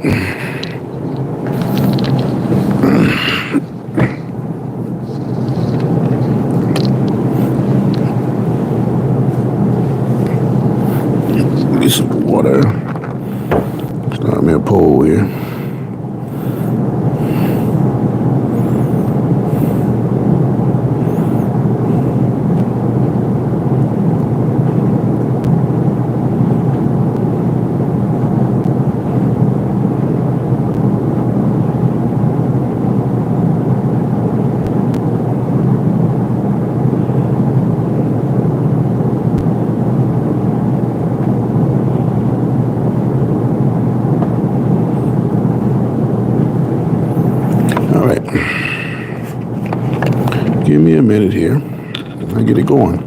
Get some water. Start me a poll here. Give me a minute here. I get it going.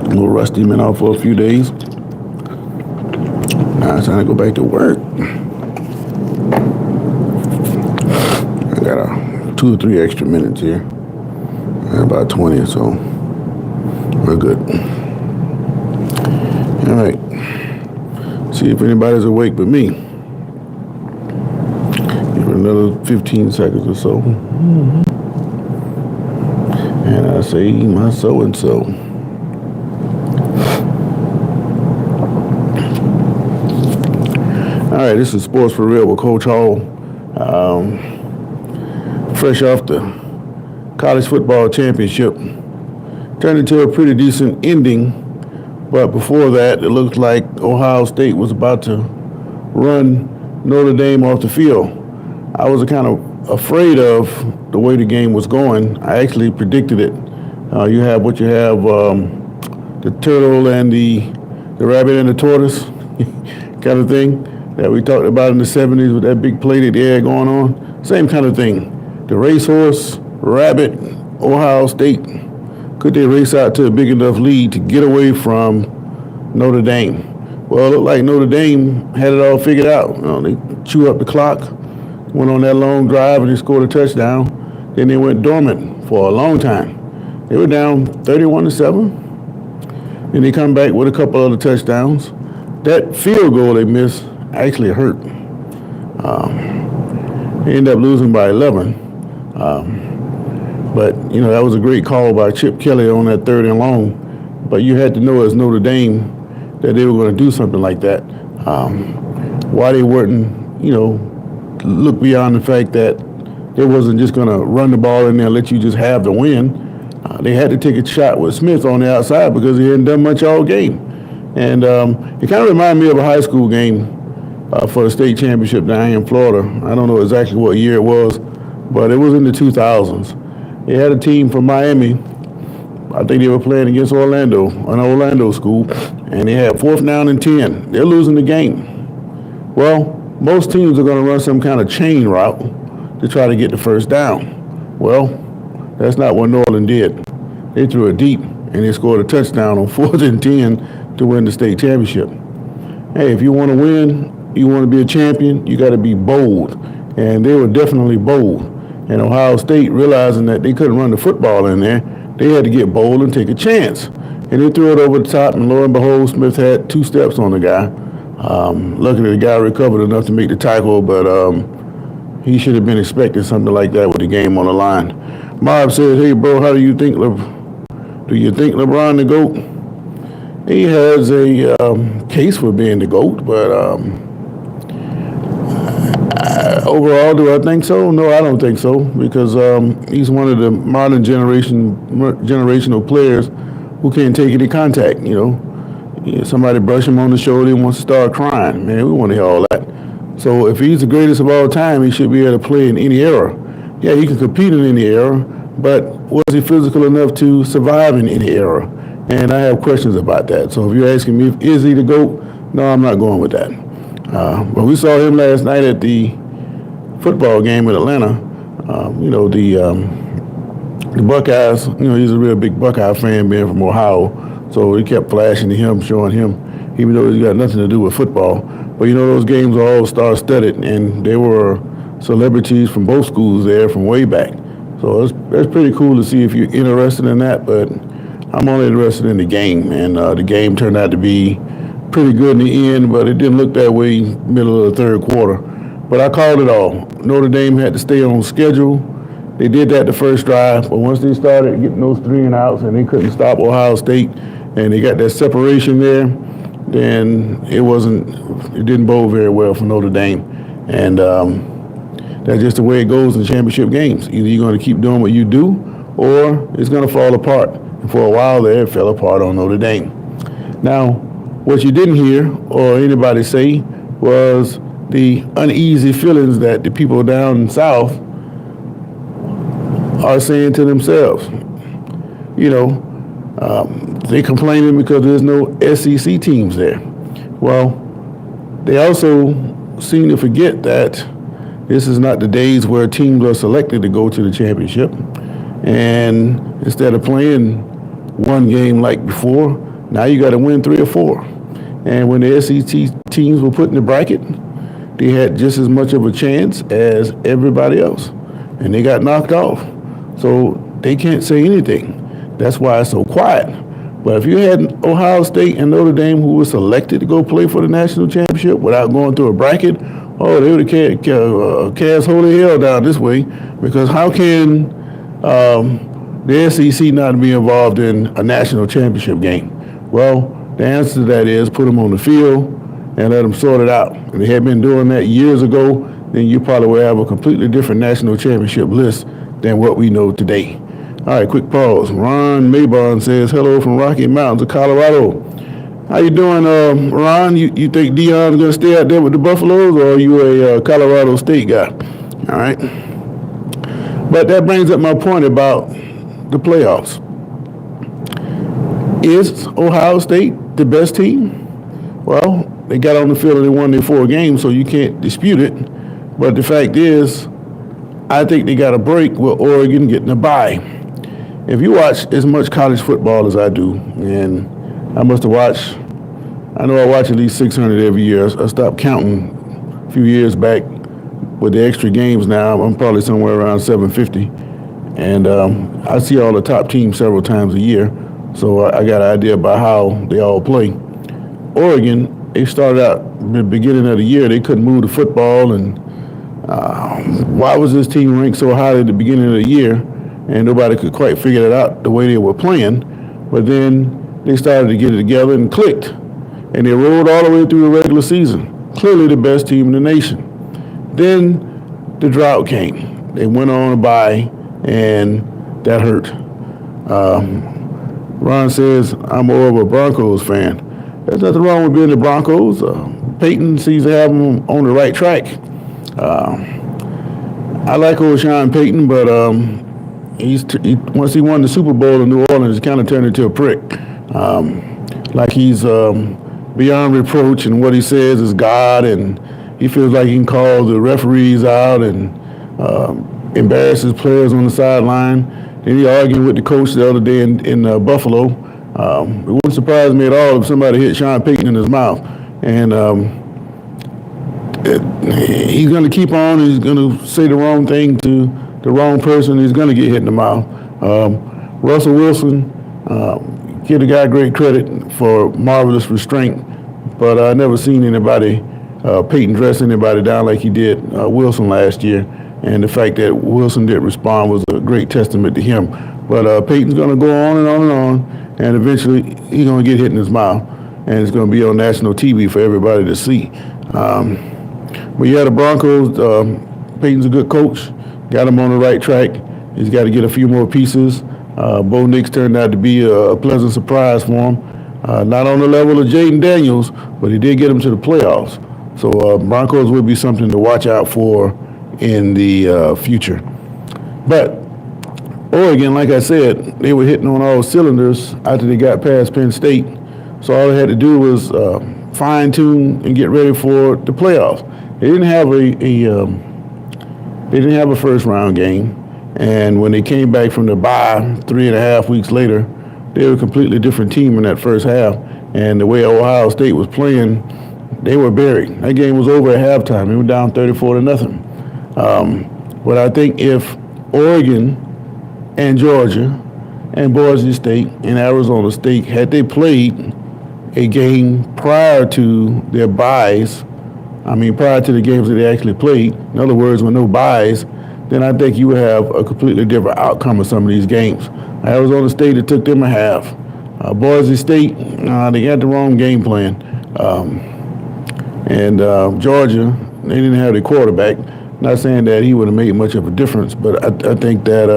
A little rusty, been out for a few days. Now it's time to go back to work. I got 2 or 3 extra minutes here. About 20 or so. We're good. All right. See if anybody's awake but me. Give it another 15 seconds or so. And I say my so-and-so. All right, this is Sports for Real with Coach Hall. Fresh off the college football championship. Turned into a pretty decent ending. But before that, it looked like Ohio State was about to run Notre Dame off the field. I was kind of afraid of the way the game was going. I actually predicted it. You have what you have, the turtle and the rabbit and the tortoise kind of thing that we talked about in the 70s with that big play that they had going on. Same kind of thing. The racehorse, rabbit, Ohio State. Could they race out to a big enough lead to get away from Notre Dame? Well, it looked like Notre Dame had it all figured out. They chew up the clock, went on that long drive, and they scored a touchdown. Then they went dormant for a long time. They were down 31-7. Then they come back with a couple other touchdowns. That field goal they missed actually hurt. They ended up losing by 11. But, that was a great call by Chip Kelly on that 3rd and long. But you had to know as Notre Dame that they were going to do something like that. Why they weren't, look beyond the fact that they wasn't just going to run the ball in there and let you just have the win. They had to take a shot with Smith on the outside because he hadn't done much all game. And it kind of reminded me of a high school game for the state championship down here in Florida. I don't know exactly what year it was, but it was in the 2000s. They had a team from Miami. I think they were playing against Orlando, an Orlando school, and they had 4th down and 10. They're losing the game. Well, most teams are going to run some kind of chain route to try to get the 1st down. Well, that's not what New Orleans did. They threw it deep, and they scored a touchdown on 4th and 10 to win the state championship. Hey, if you want to win, you want to be a champion, you got to be bold. And they were definitely bold. And Ohio State, realizing that they couldn't run the football in there, they had to get bold and take a chance. And they threw it over the top, and lo and behold, Smith had 2 steps on the guy. Luckily, the guy recovered enough to make the tackle, but he should have been expecting something like that with the game on the line. Marv said, hey, bro, how do you think LeBron the GOAT? He has a case for being the GOAT, but overall, do I think so? No, I don't think so, because he's one of the modern generational players who can't take any contact, Somebody brush him on the shoulder, he wants to start crying. Man, we want to hear all that. So if he's the greatest of all time, he should be able to play in any era. Yeah, he can compete in any era, but was he physical enough to survive in any era? And I have questions about that. So if you're asking me, is he the GOAT? No, I'm not going with that. But we saw him last night at the football game in Atlanta. The Buckeyes, he's a real big Buckeye fan being from Ohio. So he kept flashing to him, showing him, even though it's got nothing to do with football. But those games are all star-studded, and there were celebrities from both schools there from way back. So that's pretty cool to see if you're interested in that, but I'm only interested in the game, and the game turned out to be pretty good in the end, but it didn't look that way middle of the third quarter. But I called it all. Notre Dame had to stay on schedule. They did that the first drive, but once they started getting those 3 and outs and they couldn't stop Ohio State, and they got that separation there, then it didn't bode very well for Notre Dame. And that's just the way it goes in championship games. Either you're going to keep doing what you do, or it's going to fall apart. And for a while there, it fell apart on Notre Dame. Now, what you didn't hear or anybody say was the uneasy feelings that the people down south are saying to themselves. They're complaining because there's no SEC teams there. Well, they also seem to forget that this is not the days where teams are selected to go to the championship. And instead of playing one game like before, now you got to win 3 or 4. And when the SEC teams were put in the bracket, they had just as much of a chance as everybody else. And they got knocked off. So they can't say anything. That's why it's so quiet. But if you had Ohio State and Notre Dame who were selected to go play for the national championship without going through a bracket, they would have cast holy hell down this way. Because how can the SEC not be involved in a national championship game? Well, the answer to that is put them on the field and let them sort it out. If they had been doing that years ago, then you probably would have a completely different national championship list than what we know today. All right, quick pause. Ron Maybon says, hello from Rocky Mountains of Colorado. How you doing, Ron? You think Deion's going to stay out there with the Buffaloes, or are you a Colorado State guy? All right. But that brings up my point about the playoffs. Is Ohio State the best team? Well, they got on the field and they won their 4 games, so you can't dispute it. But the fact is, I think they got a break with Oregon getting a bye. If you watch as much college football as I do, and I must have watched, I know I watch at least 600 every year. I stopped counting a few years back with the extra games now. I'm probably somewhere around 750. And I see all the top teams several times a year, so I got an idea about how they all play. Oregon, they started out at the beginning of the year, they couldn't move the football, and why was this team ranked so high at the beginning of the year? And nobody could quite figure it out the way they were playing. But then they started to get it together and clicked. And they rolled all the way through the regular season. Clearly the best team in the nation. Then the drought came. They went on a bye, and that hurt. Ron says, I'm more of a Broncos fan. There's nothing wrong with being the Broncos. Peyton seems to have them on the right track. I like old Sean Payton, but once he won the Super Bowl in New Orleans, he kind of turned into a prick. Like he's beyond reproach, and what he says is God, and he feels like he can call the referees out and embarrasses players on the sideline. And he argued with the coach the other day in Buffalo. It wouldn't surprise me at all if somebody hit Sean Payton in his mouth. And he's going to keep on. He's going to say the wrong thing to the wrong person. He's going to get hit in the mouth. Russell Wilson, give the guy great credit for marvelous restraint, but I never seen anybody, Peyton dress anybody down like he did Wilson last year. And the fact that Wilson didn't respond was a great testament to him. But Peyton's going to go on and on and on, and eventually he's going to get hit in his mouth, and it's going to be on national TV for everybody to see. But yeah, the Broncos, Peyton's a good coach, got him on the right track. He's got to get a few more pieces. Bo Nix turned out to be a pleasant surprise for him. Not on the level of Jaden Daniels, but he did get him to the playoffs. So Broncos will be something to watch out for in the future. But Oregon, like I said, they were hitting on all cylinders after they got past Penn State. So all they had to do was fine-tune and get ready for the playoffs. They didn't have a first-round game, and when they came back from the bye 3.5 weeks later, they were a completely different team in that first half. And the way Ohio State was playing, they were buried. That game was over at halftime. They were down 34-0. But I think if Oregon and Georgia and Boise State and Arizona State, had they played a game prior to their buys, prior to the games that they actually played, in other words, with no buys, then I think you would have a completely different outcome of some of these games. Arizona State, it took them a half. Boise State, they got the wrong game plan. And Georgia, they didn't have their quarterback. Not saying that he would have made much of a difference, but I think that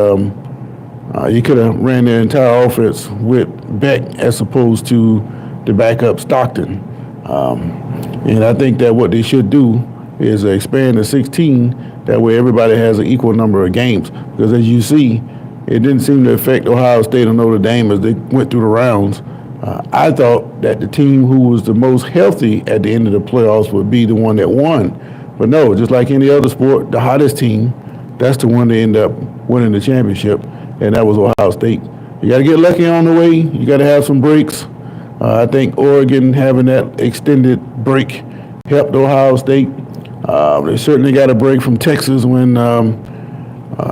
you could have ran their entire offense with Beck as opposed to the backup Stockton. And I think that what they should do is expand to 16. That way everybody has an equal number of games. Because as you see, it didn't seem to affect Ohio State or Notre Dame as they went through the rounds. I thought that the team who was the most healthy at the end of the playoffs would be the one that won. But no, just like any other sport, the hottest team, that's the one that ended up winning the championship, and that was Ohio State. You got to get lucky on the way. You got to have some breaks. I think Oregon having that extended break helped Ohio State. They certainly got a break from Texas when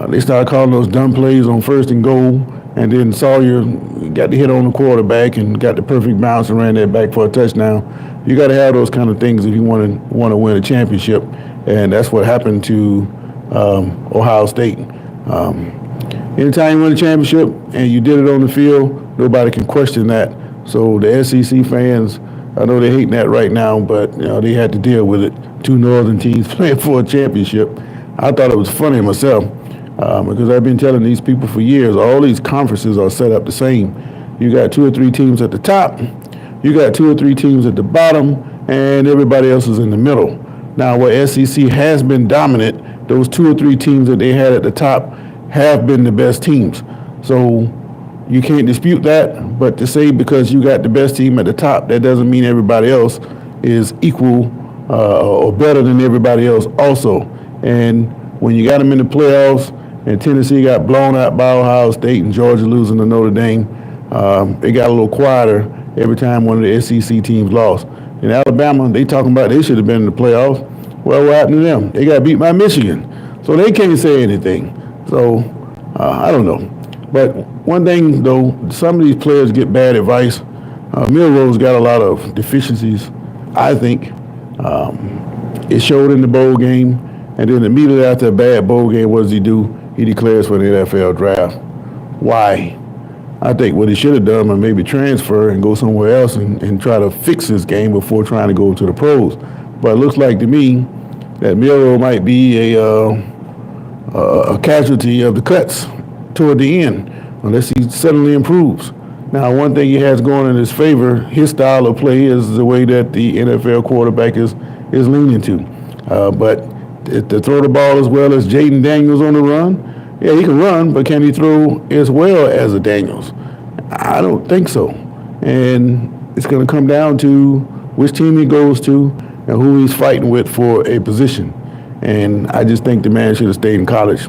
they started calling those dumb plays on 1st and goal, and then Sawyer got the hit on the quarterback and got the perfect bounce and ran that back for a touchdown. You got to have those kind of things if you want to win a championship, and that's what happened to Ohio State. Anytime you win a championship and you did it on the field, nobody can question that. So the SEC fans, I know they're hating that right now, but they had to deal with it. Two northern teams playing for a championship. I thought it was funny myself because I've been telling these people for years, all these conferences are set up the same. You got 2 or 3 teams at the top, you got 2 or 3 teams at the bottom, and everybody else is in the middle. Now, where SEC has been dominant, those 2 or 3 teams that they had at the top have been the best teams. So you can't dispute that, but to say because you got the best team at the top, that doesn't mean everybody else is equal or better than everybody else also. And when you got them in the playoffs and Tennessee got blown out by Ohio State and Georgia losing to Notre Dame, they got a little quieter every time one of the SEC teams lost. In Alabama, they talking about they should have been in the playoffs. Well, what happened to them? They got beat by Michigan. So they can't say anything. So I don't know. But one thing, though, some of these players get bad advice. Milroe's got a lot of deficiencies, I think. It showed in the bowl game. And then immediately after a bad bowl game, what does he do? He declares for the NFL draft. Why? I think what he should have done was maybe transfer and go somewhere else and try to fix his game before trying to go to the pros. But it looks like to me that Milroe might be a casualty of the cuts toward the end, unless he suddenly improves. Now, one thing he has going in his favor, his style of play is the way that the NFL quarterback is leaning to. But to throw the ball as well as Jaden Daniels on the run, yeah, he can run, but can he throw as well as a Daniels? I don't think so. And it's going to come down to which team he goes to and who he's fighting with for a position. And I just think the man should have stayed in college.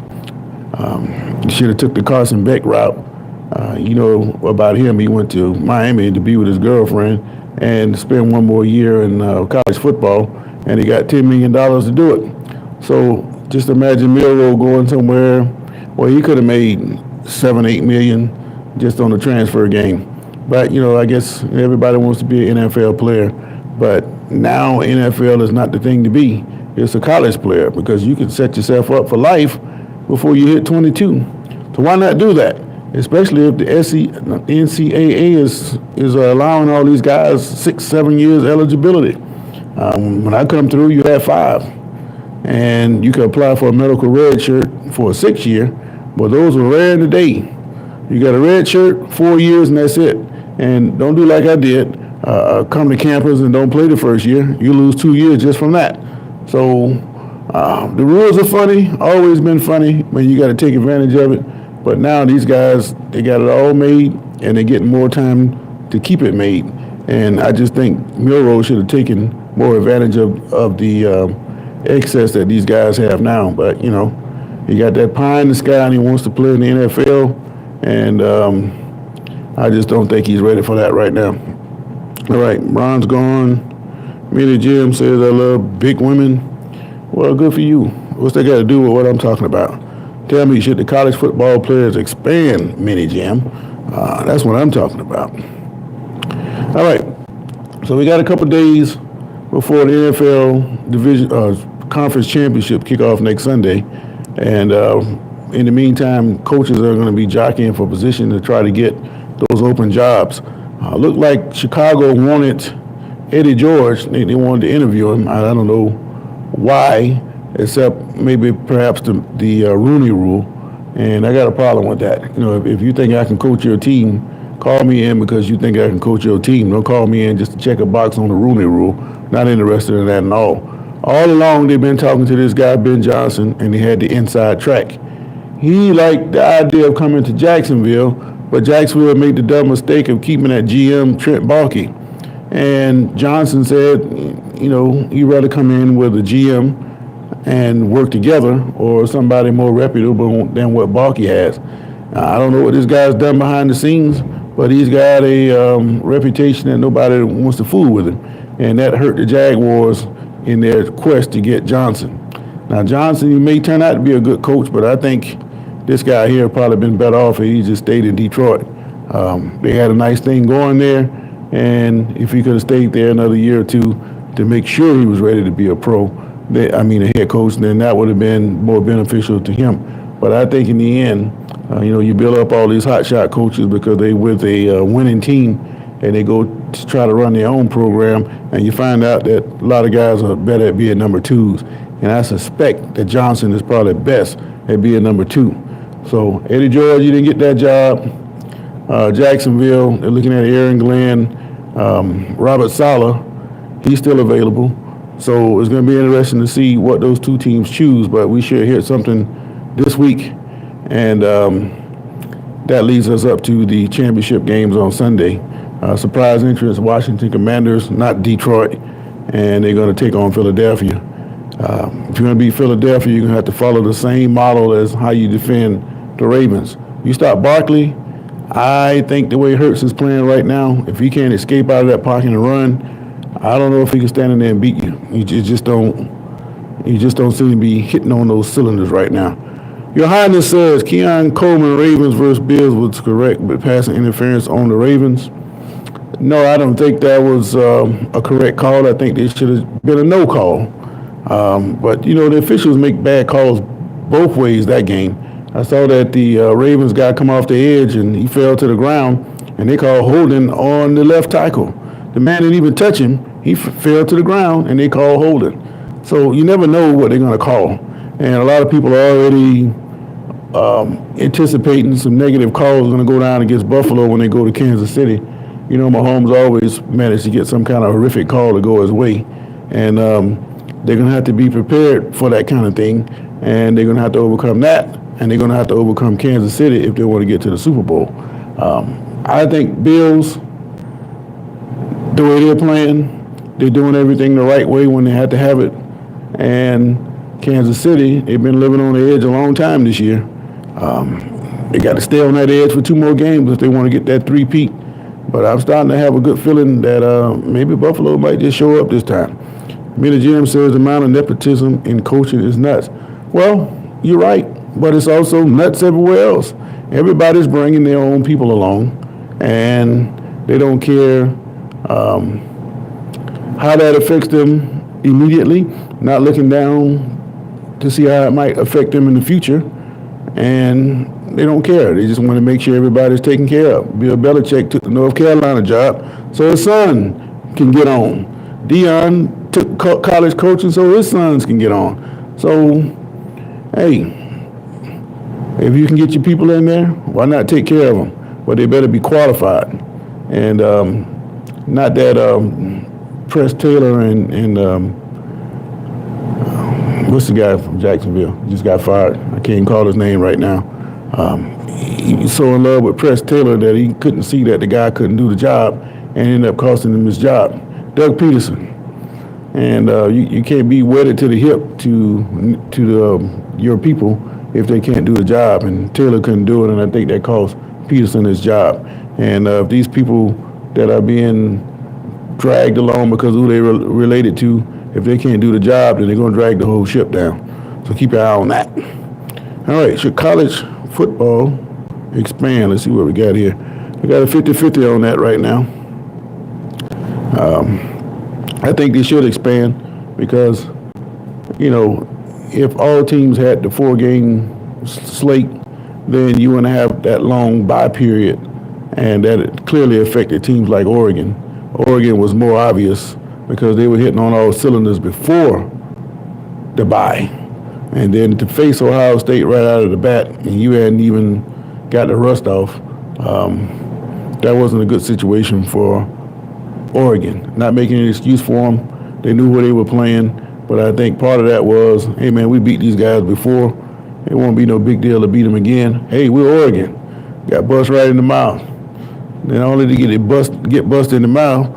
He should have took the Carson Beck route. You know about him. He went to Miami to be with his girlfriend and spend one more year in college football, and he got $10 million to do it. So just imagine Milroe going somewhere where he could have made $7-8 million just on the transfer game. But, I guess everybody wants to be an NFL player. But now NFL is not the thing to be. It's a college player because you can set yourself up for life before you hit 22. So why not do that? Especially if the NCAA is allowing all these guys 6-7 years eligibility. When I come through, you had 5. And you can apply for a medical red shirt for a 6th year, but those are rare in the day. You got a red shirt, 4 years, and that's it. And don't do like I did. Come to campus and don't play the first year. You lose 2 years just from that. So the rules are funny, always been funny, but you got to take advantage of it. But now these guys, they got it all made, and they're getting more time to keep it made. And I just think Milroe should have taken more advantage of the excess that these guys have now. But, he got that pie in the sky, and he wants to play in the NFL. And I just don't think he's ready for that right now. All right, Ron's gone. Minnie Jim says, I love big women. Well, good for you. What's that got to do with what I'm talking about? Tell me, should the college football players expand Minnie Jim? That's what I'm talking about. All right. So we got a couple days before the NFL division conference championship kickoff next Sunday, and in the meantime, coaches are going to be jockeying for position to try to get those open jobs. Looked like Chicago wanted Eddie George. They wanted to interview him. I don't know why, except maybe perhaps the Rooney Rule, and I got a problem with that. You know, if you think I can coach your team, call me in because you think I can coach your team. Don't call me in just to check a box on the Rooney Rule. Not interested in that at all. All along, they've been talking to this guy, Ben Johnson, and he had the inside track. He liked the idea of coming to Jacksonville, but Jacksonville made the dumb mistake of keeping that GM, Trent Baalke. And Johnson said, you know, he'd rather come in with a GM and work together or somebody more reputable than what Baalke has. I don't know what this guy's done behind the scenes, but he's got a reputation that nobody wants to fool with him. And that hurt the Jaguars in their quest to get Johnson. Now, Johnson, he may turn out to be a good coach, but I think this guy here probably been better off if he just stayed in Detroit. They had a nice thing going there, and if he could have stayed there another year or two to make sure he was ready to be a pro, a head coach, then that would have been more beneficial to him. But I think in the end, you build up all these hotshot coaches because they with a winning team, and they go to try to run their own program, and you find out that a lot of guys are better at being number twos. And I suspect that Johnson is probably best at being number two. So Eddie George, you didn't get that job. Jacksonville, they're looking at Aaron Glenn, Robert Saleh, he's still available. So it's going to be interesting to see what those two teams choose, but we should hear something this week. And that leads us up to the championship games on Sunday. Surprise entrance, Washington Commanders, not Detroit, and they're going to take on Philadelphia. If you're going to beat Philadelphia, you're going to have to follow the same model as how you defend the Ravens. You stop Barkley, I think the way Hurts is playing right now, if he can't escape out of that pocket and run, I don't know if he can stand in there and beat you. You just don't seem to be hitting on those cylinders right now. Your Highness says Keon Coleman, Ravens versus Bills was correct, but passing interference on the Ravens. No, I don't think that was a correct call. I think it should have been a no call. But, the officials make bad calls both ways that game. I saw that the Ravens guy come off the edge and he fell to the ground, and they called holding on the left tackle. The man didn't even touch him. He fell to the ground, and they called holding. So you never know what they're going to call. And a lot of people are already anticipating some negative calls going to go down against Buffalo when they go to Kansas City. Mahomes always managed to get some kind of horrific call to go his way. And they're going to have to be prepared for that kind of thing. And they're going to have to overcome that. And they're going to have to overcome Kansas City if they want to get to the Super Bowl. I think Bills, the way they're playing, they're doing everything the right way when they had to have it. And Kansas City, they've been living on the edge a long time this year. They got to stay on that edge for 2 more games if they want to get that three-peat. But I'm starting to have a good feeling that maybe Buffalo might just show up this time. Miller Jim says the amount of nepotism in coaching is nuts. Well, you're right, but it's also nuts everywhere else. Everybody's bringing their own people along, and they don't care how that affects them immediately, not looking down to see how it might affect them in the future, and they don't care. They just want to make sure everybody's taken care of. Bill Belichick took the North Carolina job so his son can get on. Dion took college coaching so his sons can get on. So, hey, if you can get your people in there, why not take care of them? But they better be qualified. And not that Press Taylor and what's the guy from Jacksonville? Just got fired. I can't call his name right now. He was so in love with Press Taylor that he couldn't see that the guy couldn't do the job and ended up costing him his job. Doug Peterson. And you can't be wedded to the hip to your people if they can't do the job. And Taylor couldn't do it, and I think that cost Peterson his job. And if these people that are being dragged along because of who they're related to, if they can't do the job, then they're going to drag the whole ship down. So keep your eye on that. All right, should college football expand? Let's see what we got here. We got a 50-50 on that right now. I think they should expand because, if all teams had the 4-game slate, then you wouldn't have that long bye period, and that it clearly affected teams like Oregon. Oregon was more obvious because they were hitting on all cylinders before the bye. And then to face Ohio State right out of the bat, and you hadn't even got the rust off, that wasn't a good situation for Oregon. Not making an excuse for them. They knew where they were playing, but I think part of that was, hey man, we beat these guys before. It won't be no big deal to beat them again. Hey, we're Oregon. Got bust right in the mouth. Then only to get busted in the mouth,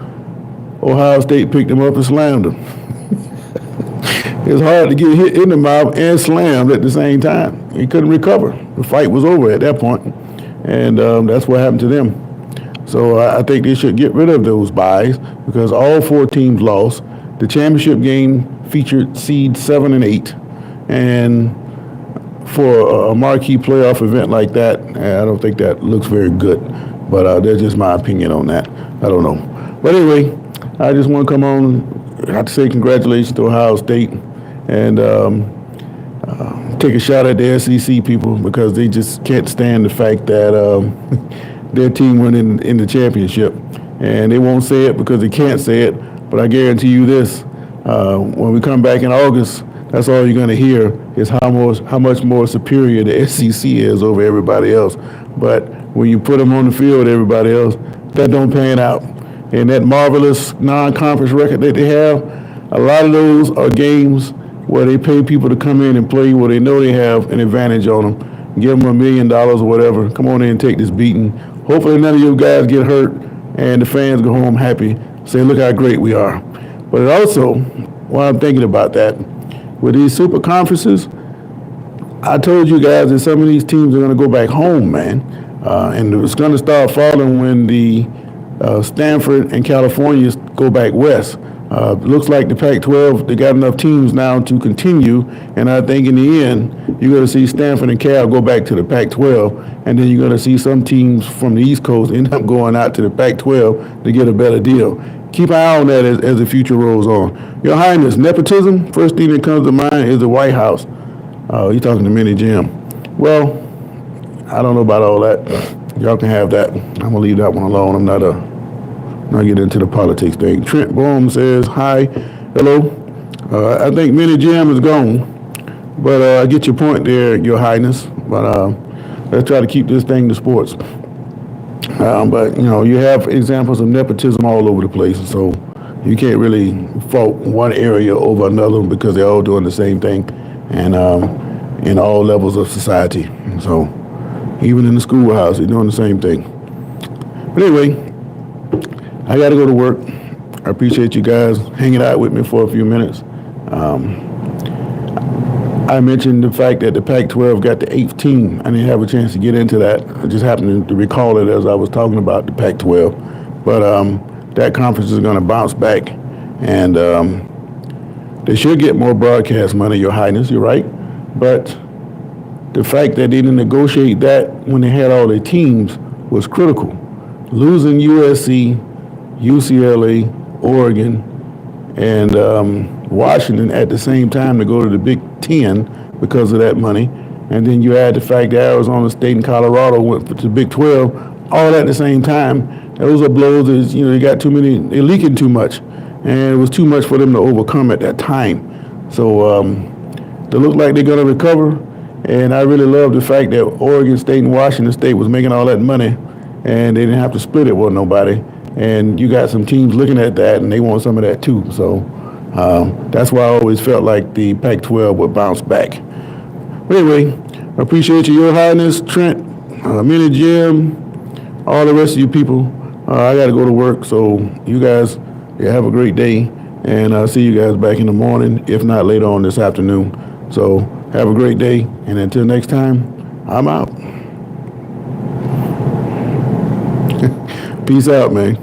Ohio State picked them up and slammed them. It's hard to get hit in the mouth and slammed at the same time. He couldn't recover. The fight was over at that point, and that's what happened to them. So I think they should get rid of those byes because all 4 teams lost. The championship game featured seeds 7 and 8, and for a marquee playoff event like that, I don't think that looks very good. But that's just my opinion on that. I don't know. But anyway, I just want to come on. I have to say congratulations to Ohio State and take a shot at the SEC people because they just can't stand the fact that their team went in the championship. And they won't say it because they can't say it. But I guarantee you this, when we come back in August, that's all you're going to hear is how much more superior the SEC is over everybody else. But when you put them on the field, everybody else, that don't pan out. And that marvelous non-conference record that they have, a lot of those are games where they pay people to come in and play where they know they have an advantage on them. Give them $1 million or whatever. Come on in and take this beating. Hopefully none of you guys get hurt and the fans go home happy. Say, look how great we are. But it also, while I'm thinking about that, with these super conferences, I told you guys that some of these teams are going to go back home, man. And it's going to start falling when the Stanford and California go back west. Looks like the Pac-12, they got enough teams now to continue, and I think in the end, you're going to see Stanford and Cal go back to the Pac-12, and then you're going to see some teams from the East Coast end up going out to the Pac-12 to get a better deal. Keep an eye on that as the future rolls on. Your Highness, nepotism, first thing that comes to mind is the White House. You're talking to Minnie Jim. Well, I don't know about all that. Y'all can have that. I'm going to leave that one alone. I'm not get into the politics thing. Trent Bohm says, hi, hello. I think Minnie Jim is gone, but I get your point there, Your Highness. But let's try to keep this thing to sports. But, you have examples of nepotism all over the place, so you can't really fault one area over another because they're all doing the same thing and in all levels of society. So even in the schoolhouse, they're doing the same thing. But anyway, I got to go to work. I appreciate you guys hanging out with me for a few minutes. I mentioned the fact that the Pac-12 got the 8th team. I didn't have a chance to get into that. I just happened to recall it as I was talking about the Pac-12. But that conference is going to bounce back, and they should get more broadcast money, Your Highness. You're right. But the fact that they didn't negotiate that when they had all their teams was critical. Losing USC, UCLA, Oregon, and Washington at the same time to go to the Big Ten because of that money. And then you add the fact that Arizona State and Colorado went to the Big 12 all at the same time. Those are blows that, they got too many, they're leaking too much. And it was too much for them to overcome at that time. So they look like they're going to recover. And I really love the fact that Oregon State and Washington State was making all that money and they didn't have to split it with nobody. And you got some teams looking at that, and they want some of that too. So that's why I always felt like the Pac-12 would bounce back. But anyway, I appreciate you, Your Highness, Trent, Minnie Jim, all the rest of you people. I got to go to work, so you guys have a great day, and I'll see you guys back in the morning, if not later on this afternoon. So have a great day, and until next time, I'm out. Peace out, man.